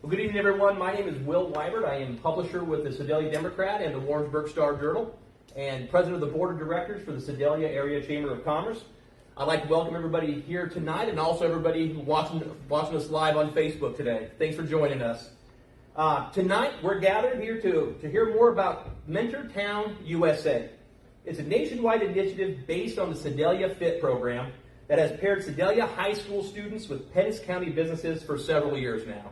Well, good evening, everyone. My name is Will Weibert. I am publisher with the Sedalia Democrat and the Warrensburg Star-Journal, and president of the board of directors for the Sedalia Area Chamber of Commerce. I'd like to welcome everybody here tonight, and also everybody watching us live on Facebook today. Thanks for joining us. Tonight, we're gathered here to hear more about MentorTown USA. It's a nationwide initiative based on the Sedalia FIT program that has paired Sedalia high school students with Pettis County businesses for several years now.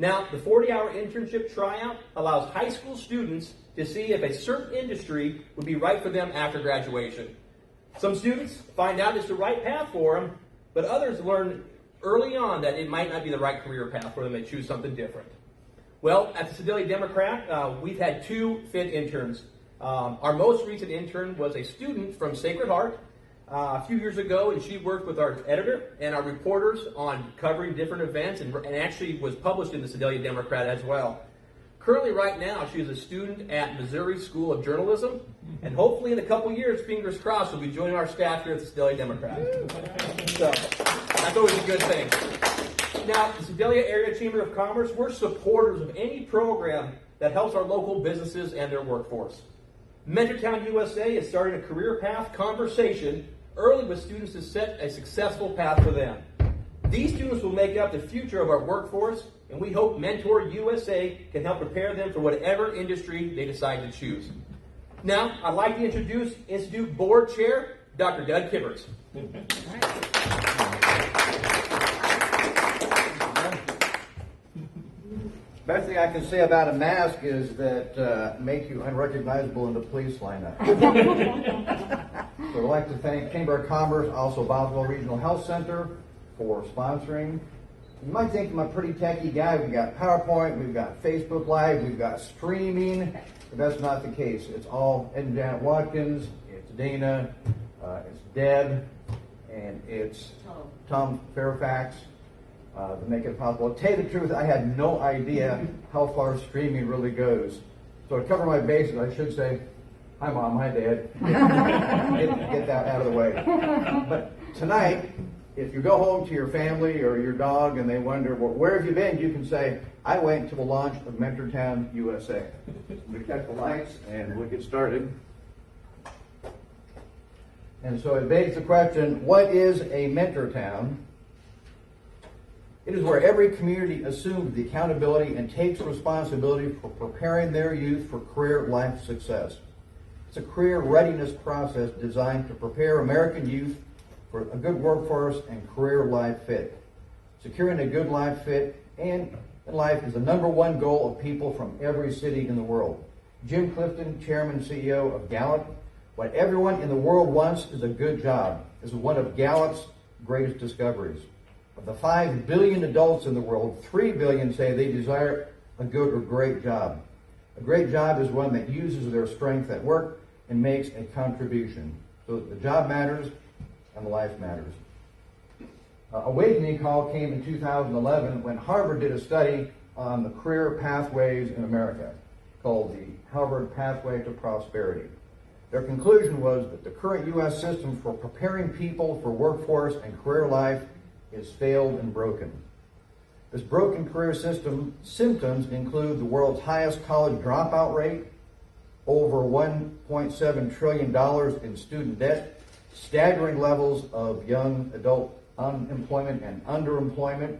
Now, the 40-hour internship tryout allows high school students to see if a certain industry would be right for them after graduation. Some students find out it's the right path for them, but others learn early on that it might not be the right career path for them. They choose something different. Well, at the Sedalia Democrat, we've had 2 FIT interns. Our most recent intern was a student from Sacred Heart a few years ago, and she worked with our editor and our reporters on covering different events, and actually was published in the Sedalia Democrat as well. Currently, right now, she is a student at Missouri School of Journalism, and hopefully in a couple years, fingers crossed, she'll be joining our staff here at the Sedalia Democrat. So, that's always a good thing. Now, the Sedalia Area Chamber of Commerce, we're supporters of any program that helps our local businesses and their workforce. MentorTown USA is starting a career path conversation early with students to set a successful path for them. These students will make up the future of our workforce, and we hope Mentor USA can help prepare them for whatever industry they decide to choose. Now, I'd like to introduce Institute Board Chair, Dr. Doug Kibberts. Best thing I can say about a mask is that make you unrecognizable in the police lineup. So I'd like to thank Chamber of Commerce, also Boswell Regional Health Center for sponsoring. You might think I'm a pretty techie guy. We've got PowerPoint, we've got Facebook Live, we've got streaming, but that's not the case. It's all Ed and Janet Watkins, it's Dana, it's Deb, and it's Tom Fairfax. To make it possible. To tell you the truth, I had no idea how far streaming really goes. So to cover my bases, I should say, hi Mom, hi Dad. Get that out of the way. But tonight, if you go home to your family or your dog and they wonder, well, where have you been? You can say, I went to the launch of MentorTown USA. We check the lights and we'll get started. And so it begs the question, what is a mentor town? It is where every community assumes the accountability and takes responsibility for preparing their youth for career life success. It's a career readiness process designed to prepare American youth for a good workforce and career life fit. Securing a good life fit and in life is the #1 goal of people from every city in the world. Jim Clifton, Chairman and CEO of Gallup, what everyone in the world wants is a good job. This is one of Gallup's greatest discoveries. Of the 5 billion adults in the world, 3 billion say they desire a good or great job. A great job is one that uses their strength at work and makes a contribution. So the job matters and the life matters. Awakening call came in 2011 when Harvard did a study on the career pathways in America called the Harvard Pathway to Prosperity. Their conclusion was that the current U.S. system for preparing people for workforce and career life is failed and broken. This broken career system symptoms include the world's highest college dropout rate, over $1.7 trillion in student debt, staggering levels of young adult unemployment and underemployment.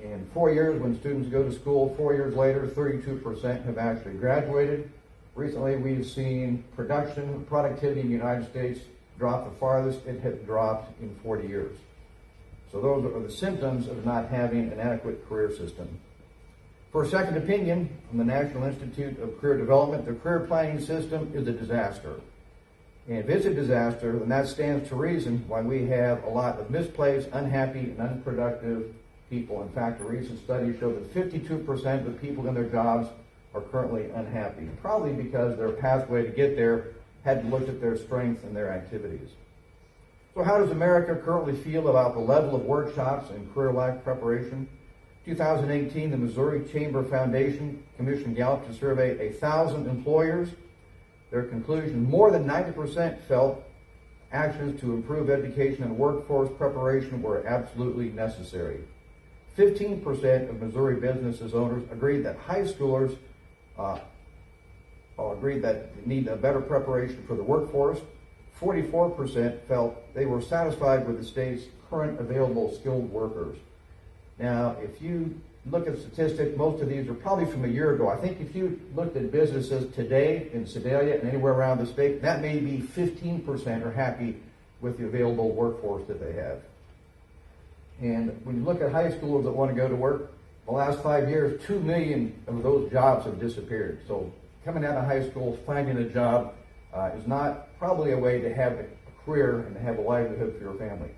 In 4 years, when students go to school, 4 years later, 32% have actually graduated. Recently, we've seen productivity in the United States drop the farthest it had dropped in 40 years. So those are the symptoms of not having an adequate career system. For a second opinion from the National Institute of Career Development, the career planning system is a disaster. And if it's a disaster, then that stands to reason why we have a lot of misplaced, unhappy, and unproductive people. In fact, a recent study showed that 52% of the people in their jobs are currently unhappy, probably because their pathway to get there hadn't looked at their strengths and their activities. So how does America currently feel about the level of workshops and career life preparation? 2018, the Missouri Chamber Foundation commissioned Gallup to survey 1,000 employers. Their conclusion, more than 90% felt actions to improve education and workforce preparation were absolutely necessary. 15% of Missouri businesses owners agreed that high schoolers agreed that need a better preparation for the workforce. 44% felt they were satisfied with the state's current available skilled workers. Now, if you look at statistics, most of these are probably from a year ago. I think if you looked at businesses today in Sedalia and anywhere around the state, that may be 15% are happy with the available workforce that they have. And when you look at high schoolers that want to go to work, the last 5 years, 2 million of those jobs have disappeared. So coming out of high school, finding a job is not probably a way to have a career and to have a livelihood for your family.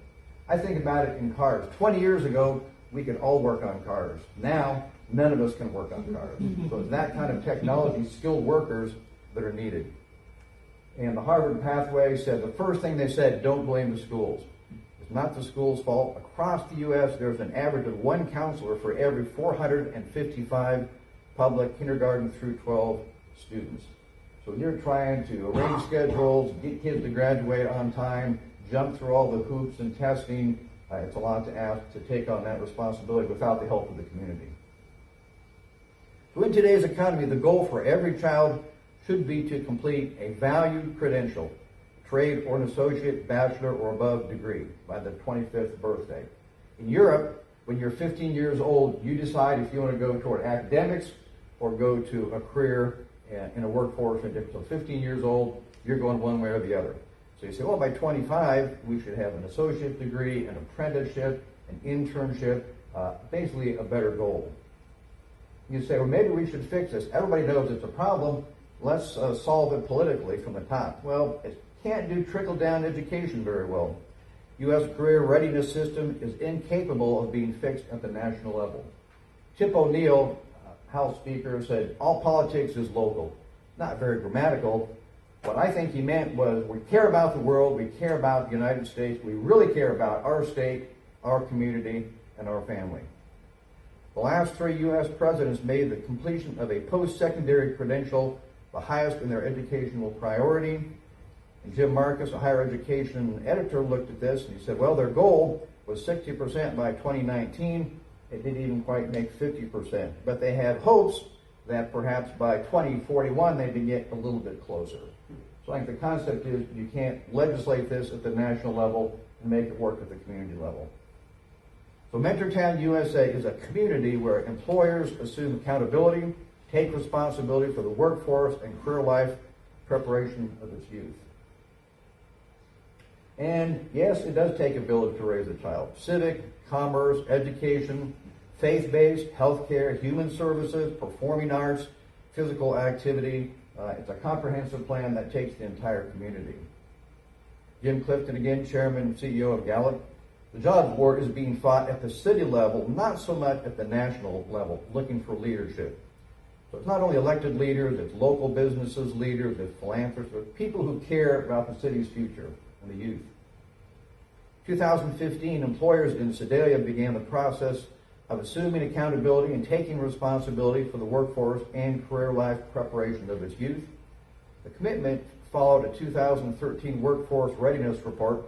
I think about it in cars. 20 years ago, we could all work on cars. Now, none of us can work on cars. So it's that kind of technology, skilled workers that are needed. And the Harvard Pathway said, the first thing they said, don't blame the schools. It's not the school's fault. Across the U.S., there's an average of one counselor for every 455 public kindergarten through 12 students. So when you're trying to arrange schedules, get kids to graduate on time, jump through all the hoops and testing, it's a lot to ask to take on that responsibility without the help of the community. So in today's economy, the goal for every child should be to complete a valued credential, trade or an associate, bachelor, or above degree by the 25th birthday. In Europe, when you're 15 years old, you decide if you want to go toward academics or go to a career in a workforce. So 15 years old, you're going one way or the other. So you say, well, by 25, we should have an associate degree, an apprenticeship, an internship, basically a better goal. You say, well, maybe we should fix this. Everybody knows it's a problem. Let's solve it politically from the top. Well, it can't do trickle-down education very well. U.S. career readiness system is incapable of being fixed at the national level. Tip O'Neill, House Speaker, said, all politics is local. Not very grammatical. What I think he meant was we care about the world, we care about the United States, we really care about our state, our community, and our family. The last 3 U.S. presidents made the completion of a post-secondary credential the highest in their educational priority. And Jim Marcus, a higher education editor, looked at this and he said, well, their goal was 60% by 2019. It didn't even quite make 50%. But they had hopes that perhaps by 2041 they could get a little bit closer. So I think the concept is you can't legislate this at the national level and make it work at the community level. So MentorTown USA is a community where employers assume accountability, take responsibility for the workforce and career life preparation of its youth. And yes, it does take a village to raise a child. Civic, commerce, education, faith-based, healthcare, human services, performing arts, physical activity. It's a comprehensive plan that takes the entire community. Jim Clifton, again, Chairman and CEO of Gallup. The jobs war is being fought at the city level, not so much at the national level, looking for leadership. So it's not only elected leaders, it's local businesses leaders, it's philanthropists, it's people who care about the city's future and the youth. 2015, employers in Sedalia began the process of assuming accountability and taking responsibility for the workforce and career life preparation of its youth. The commitment followed a 2013 workforce readiness report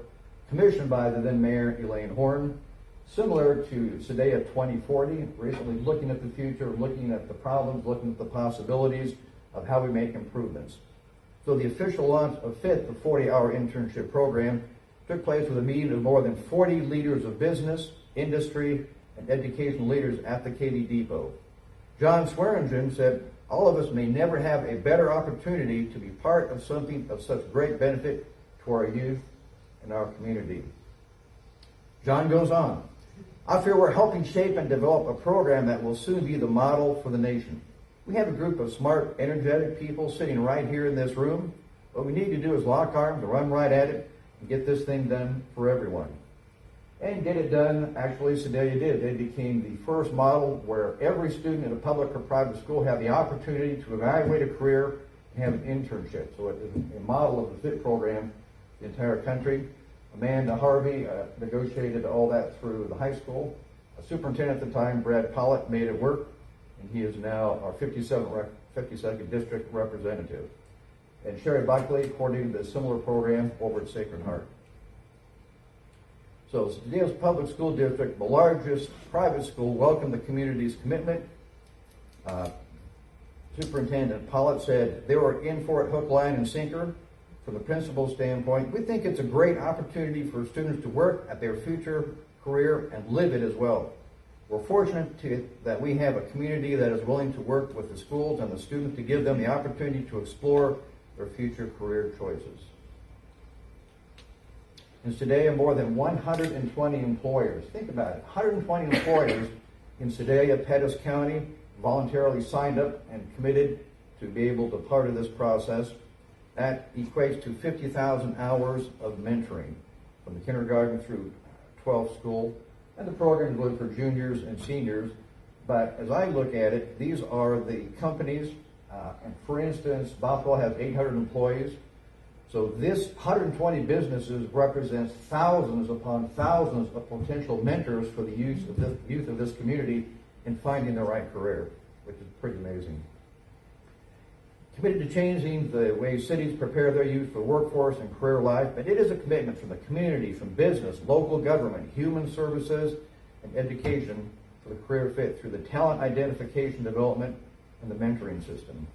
commissioned by the then Mayor Elaine Horn, similar to Sedalia 2040, recently looking at the future, looking at the problems, looking at the possibilities of how we make improvements. So the official launch of FIT, the 40-hour internship program, took place with a meeting of more than 40 leaders of business, industry, and educational leaders at the Katy Depot. John Swearingen said, all of us may never have a better opportunity to be part of something of such great benefit to our youth and our community. John goes on, I fear we're helping shape and develop a program that will soon be the model for the nation. We have a group of smart, energetic people sitting right here in this room. What we need to do is lock arms, run right at it, and get this thing done for everyone. And get it done, actually, Sedalia did. They became the first model where every student in a public or private school had the opportunity to evaluate a career and have an internship. So it is a model of the FIT program, the entire country. Amanda Harvey negotiated all that through the high school. A superintendent at the time, Brad Pollitt, made it work, and he is now our 52nd district representative. And Sherry Buckley coordinated a similar program over at Sacred Heart. So Sedale's Public School District, the largest private school, welcomed the community's commitment. Superintendent Pollitt said they were in for it hook, line, and sinker. From the principal's standpoint, we think it's a great opportunity for students to work at their future career and live it as well. We're fortunate that we have a community that is willing to work with the schools and the students to give them the opportunity to explore their future career choices. In Sedalia, more than 120 employers, think about it, 120 employers in Sedalia, Pettis County, voluntarily signed up and committed to be able to part of this process. That equates to 50,000 hours of mentoring from the kindergarten through 12th school. And the program is good for juniors and seniors. But as I look at it, these are the companies. And for instance, Buffalo has 800 employees. So this 120 businesses represents thousands upon thousands of potential mentors for the youth of this community in finding the right career, which is pretty amazing. Committed to changing the way cities prepare their youth for workforce and career life, but it is a commitment from the community, from business, local government, human services, and education for the career fit through the talent identification development and the mentoring system.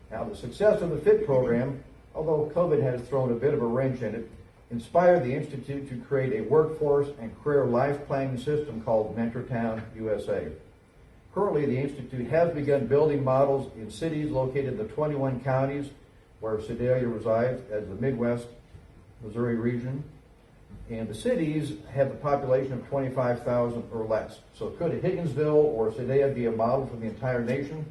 Now, the success of the FIT program, although COVID has thrown a bit of a wrench in it, inspired the Institute to create a workforce and career life planning system called MentorTown USA. Currently, the Institute has begun building models in cities located in the 21 counties where Sedalia resides as the Midwest Missouri region. And the cities have a population of 25,000 or less. So could a Higginsville or Sedalia be a model for the entire nation?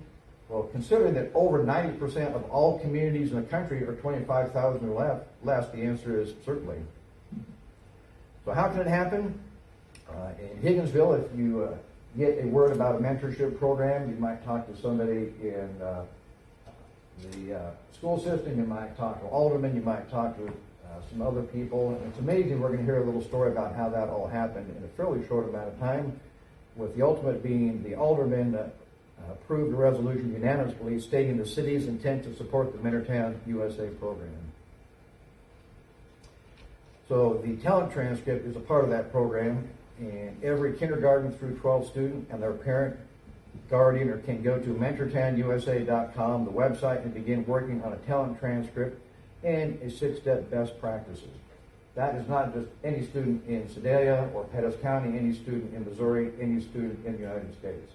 Well, considering that over 90% of all communities in the country are 25,000 or less, the answer is certainly. So how can it happen? In Higginsville, if you get a word about a mentorship program, you might talk to somebody in the school system, you might talk to aldermen, you might talk to some other people. And it's amazing, we're going to hear a little story about how that all happened in a fairly short amount of time, with the ultimate being the aldermen approved a resolution unanimously stating the city's intent to support the MentorTown USA program. So the talent transcript is a part of that program, and every kindergarten through 12 student and their parent, guardian, or can go to MentorTownUSA.com, the website, and begin working on a talent transcript and a 6-step best practices. That is not just any student in Sedalia or Pettis County, any student in Missouri, any student in the United States.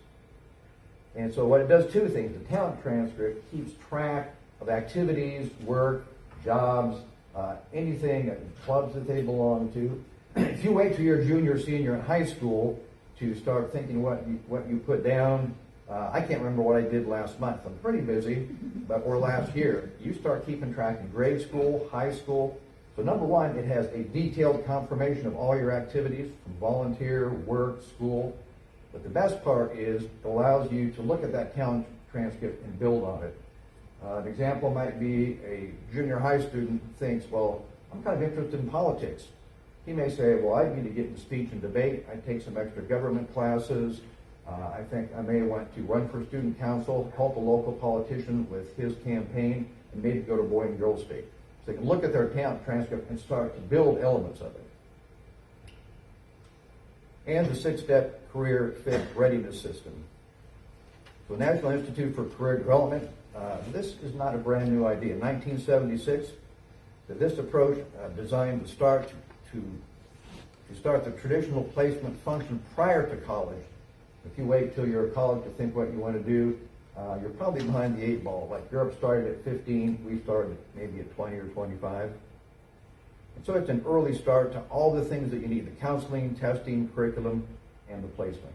And so what it does, two things. The talent transcript keeps track of activities, work, jobs, anything, clubs that they belong to. If you wait till you're junior or senior in high school to start thinking what you put down, I can't remember what I did last month. I'm pretty busy, or last year. You start keeping track in grade school, high school. So number one, it has a detailed confirmation of all your activities from volunteer, work, school. But the best part is it allows you to look at that talent transcript and build on it. An example might be a junior high student thinks, well, I'm kind of interested in politics. He may say, well, I need to get into speech and debate. I take some extra government classes. I think I may want to run for student council, help a local politician with his campaign, and maybe go to Boy and Girl State. So they can look at their talent transcript and start to build elements of it. And the 6-step career fit readiness system. So the National Institute for Career Development, this is not a brand new idea. In 1976, this approach designed to start the traditional placement function prior to college. If you wait till you're at college to think what you want to do, you're probably behind the 8 ball. Like Europe started at 15, we started maybe at 20 or 25. And so it's an early start to all the things that you need, the counseling, testing, curriculum, and the placement.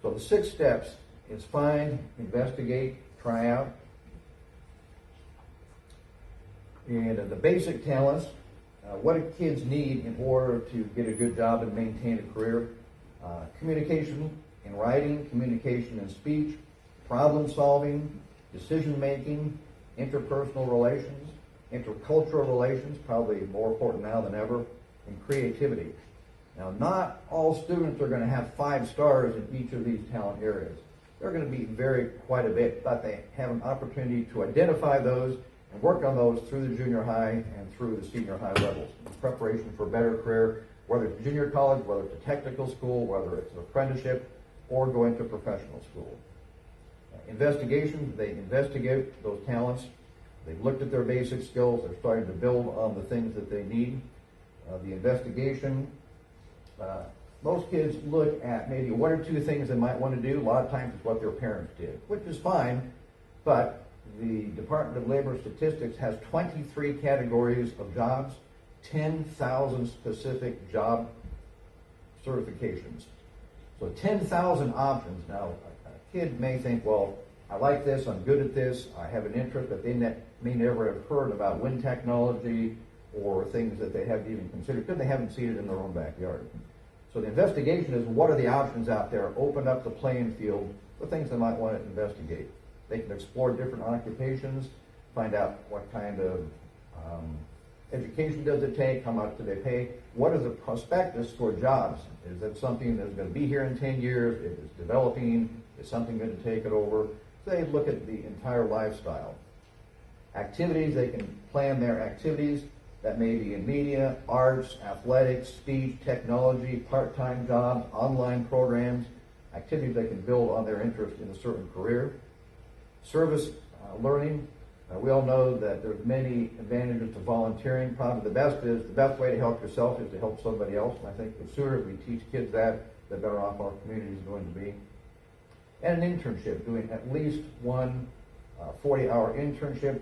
So the 6 steps is find, investigate, try out. And the basic talents, what do kids need in order to get a good job and maintain a career? Communication in writing, communication in speech, problem solving, decision making, interpersonal relations, intercultural relations, probably more important now than ever, and creativity. Now, not all students are going to have 5 stars in each of these talent areas. They're going to be vary quite a bit, but they have an opportunity to identify those and work on those through the junior high and through the senior high levels in preparation for a better career, whether it's junior college, whether it's a technical school, whether it's an apprenticeship, or going to professional school. Investigation, they investigate those talents. They've looked at their basic skills. They're starting to build on the things that they need. The investigation, most kids look at maybe one or two things they might want to do. A lot of times it's what their parents did, which is fine, but the Department of Labor Statistics has 23 categories of jobs, 10,000 specific job certifications. So 10,000 options. Now, a kid may think, well, I like this, I'm good at this, I have an interest, but they may never have heard about wind technology or things that they haven't even considered because they haven't seen it in their own backyard. So the investigation is, what are the options out there? Open up the playing field for things they might want to investigate. They can explore different occupations, find out what kind of education does it take, how much do they pay, what is the prospectus for jobs? Is that something that's going to be here in 10 years? If it's developing, is something going to take it over? So they look at the entire lifestyle. Activities, they can plan their activities. That may be in media, arts, athletics, speech, technology, part-time jobs, online programs, activities they can build on their interest in a certain career. Service learning. We all know that there's many advantages to volunteering. Probably the best way to help yourself is to help somebody else. And I think the sooner we teach kids that, the better off our community is going to be. And an internship, doing at least one 40-hour internship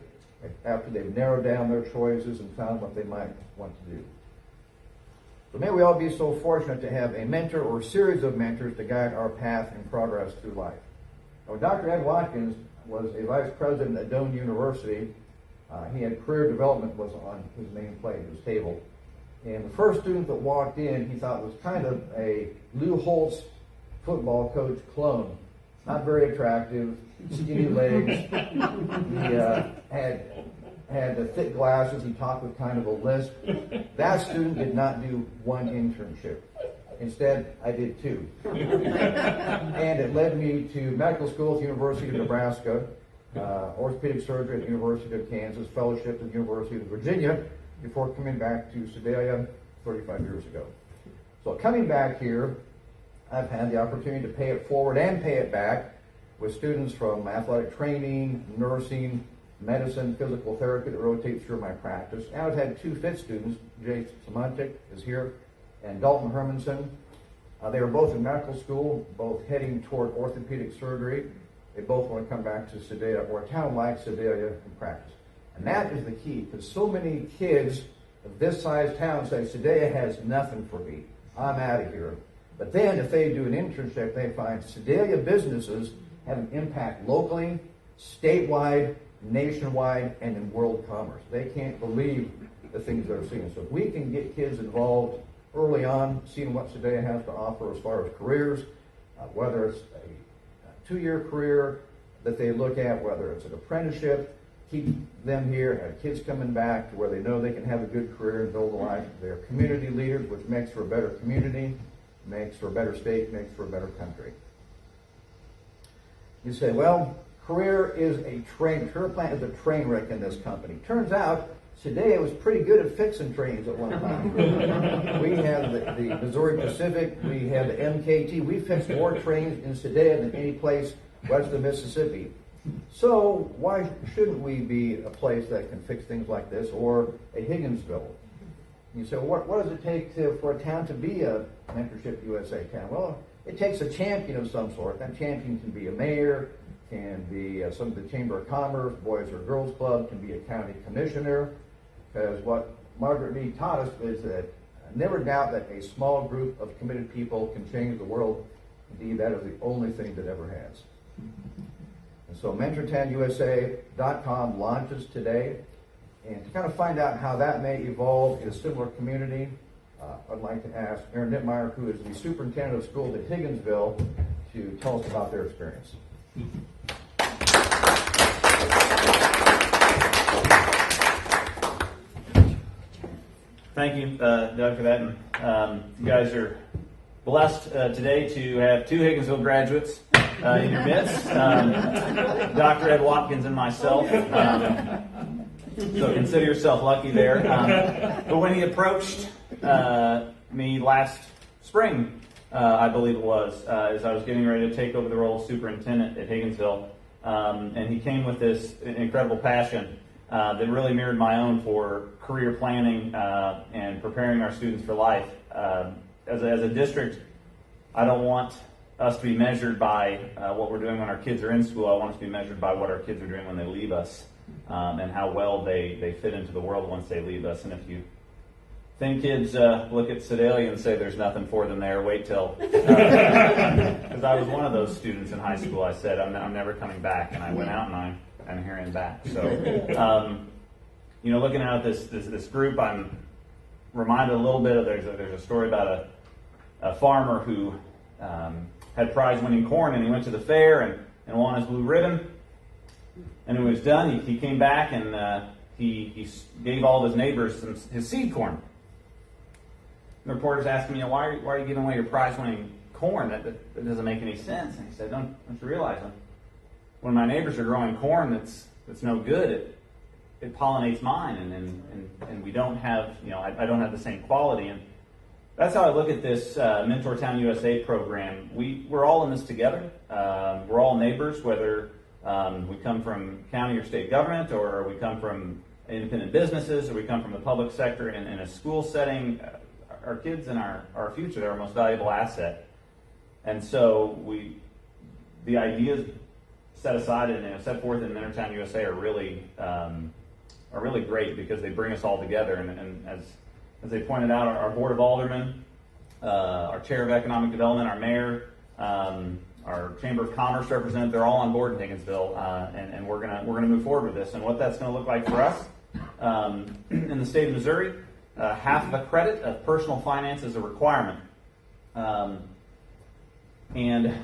after they've narrowed down their choices and found what they might want to do. So may we all be so fortunate to have a mentor or series of mentors to guide our path and progress through life. Now, Dr. Ed Watkins was a vice president at Doane University. He had career development was on his main plate, his table. And the first student that walked in, he thought was kind of a Lou Holtz football coach clone. Not very attractive, skinny legs. He had thick glasses. He talked with kind of a lisp. That student did not do one internship. Instead, I did two. And it led me to medical school at the University of Nebraska, orthopedic surgery at the University of Kansas, fellowship at the University of Virginia, before coming back to Sedalia 35 years ago. So coming back here, I've had the opportunity to pay it forward and pay it back with students from athletic training, nursing, medicine, physical therapy that rotates through my practice. And I've had two fit students, Jay Samantic is here, and Dalton Hermanson. They were both in medical school, both heading toward orthopedic surgery. They both want to come back to Sedalia or a town like Sedalia and practice. And that is the key, because so many kids of this size town say, Sedalia has nothing for me. I'm out of here. But then if they do an internship, they find Sedalia businesses have an impact locally, statewide, nationwide, and in world commerce. They can't believe the things they're seeing. So if we can get kids involved early on, seeing what Sedalia has to offer as far as careers, whether it's a 2-year career that they look at, whether it's an apprenticeship, keep them here, have kids coming back to where they know they can have a good career and build a life. They're community leaders, which makes for a better community, makes for a better state, makes for a better country. You say, well, career plant is a train wreck in this company. Turns out, Sedalia was pretty good at fixing trains at one time. We have the Missouri Pacific, we have the MKT. We fixed more trains in Sedalia than any place west of Mississippi. So why shouldn't we be a place that can fix things like this, or a Higginsville? You say, well, what does it take for a town to be a Mentorship USA town? Well, it takes a champion of some sort. That champion can be a mayor, can be some of the Chamber of Commerce, Boys or Girls Club, can be a county commissioner. Because what Margaret Mead taught us is that never doubt that a small group of committed people can change the world. Indeed, that is the only thing that ever has. And so MentorTownUSA.com launches today. And to kind of find out how that may evolve in a similar community, I'd like to ask Aaron Nittmeyer, who is the superintendent of schools at Higginsville, to tell us about their experience. Thank you, Doug, for that. You guys are blessed today to have two Higginsville graduates in your midst, Dr. Ed Watkins and myself. So consider yourself lucky there. But when he approached me last spring, I believe it was, as I was getting ready to take over the role of superintendent at Higginsville, and he came with this incredible passion that really mirrored my own for career planning and preparing our students for life. As a district, I don't want us to be measured by what we're doing when our kids are in school. I want us to be measured by what our kids are doing when they leave us, and how well they fit into the world once they leave us. And if you think kids look at Sedalia and say there's nothing for them there, wait till. Because I was one of those students in high school. I said, I'm never coming back. And I went out and I'm here and back. So, looking out at this group, I'm reminded a little bit of, there's a story about a farmer who had prize-winning corn, and he went to the fair and won his blue ribbon. And when he was done, he came back and he gave all of his neighbors his seed corn. The reporter's asking me, why are you giving away your prize-winning corn? That doesn't make any sense. And he said, don't you realize when my neighbors are growing corn that's no good, it pollinates mine, and we don't have, I don't have the same quality. And that's how I look at this MentorTown USA program. We're all in this together. We're all neighbors, whether we come from county or state government, or we come from independent businesses, or we come from the public sector. In a school setting, our kids and our future, they're our most valuable asset. And so the ideas set aside and set forth in MentorTown USA are really great, because they bring us all together. And as they pointed out, our board of aldermen, our chair of economic development, our mayor, our chamber of commerce representative, they're all on board in Higginsville, and we're gonna move forward with this. And what that's going to look like for us in the state of Missouri. Half of a credit of personal finance is a requirement, and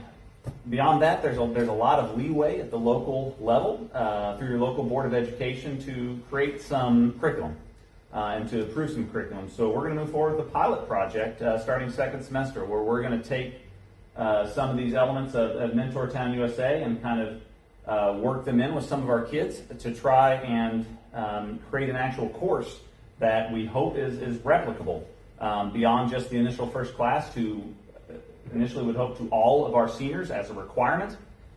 beyond that, there's a lot of leeway at the local level through your local board of education to create some curriculum and to approve some curriculum. So we're going to move forward with a pilot project starting second semester, where we're going to take some of these elements of MentorTown USA and kind of work them in with some of our kids to try and create an actual course that we hope is replicable beyond just the initial first class, to initially would hope to all of our seniors as a requirement,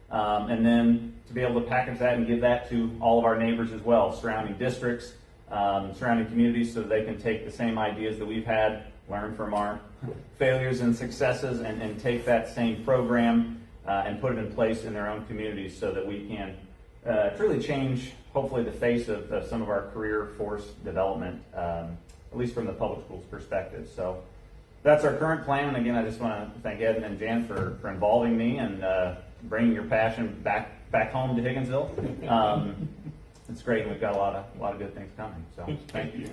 and then to be able to package that and give that to all of our neighbors as well, surrounding districts, surrounding communities, so that they can take the same ideas that we've had, learn from our failures and successes, and take that same program and put it in place in their own communities, so that we can truly change, hopefully, the face of some of our career force development, at least from the public schools perspective. So that's our current plan. And again, I just want to thank Ed and Jan for involving me and bringing your passion back home to Higginsville. It's great, and we've got a lot of good things coming. So thank you.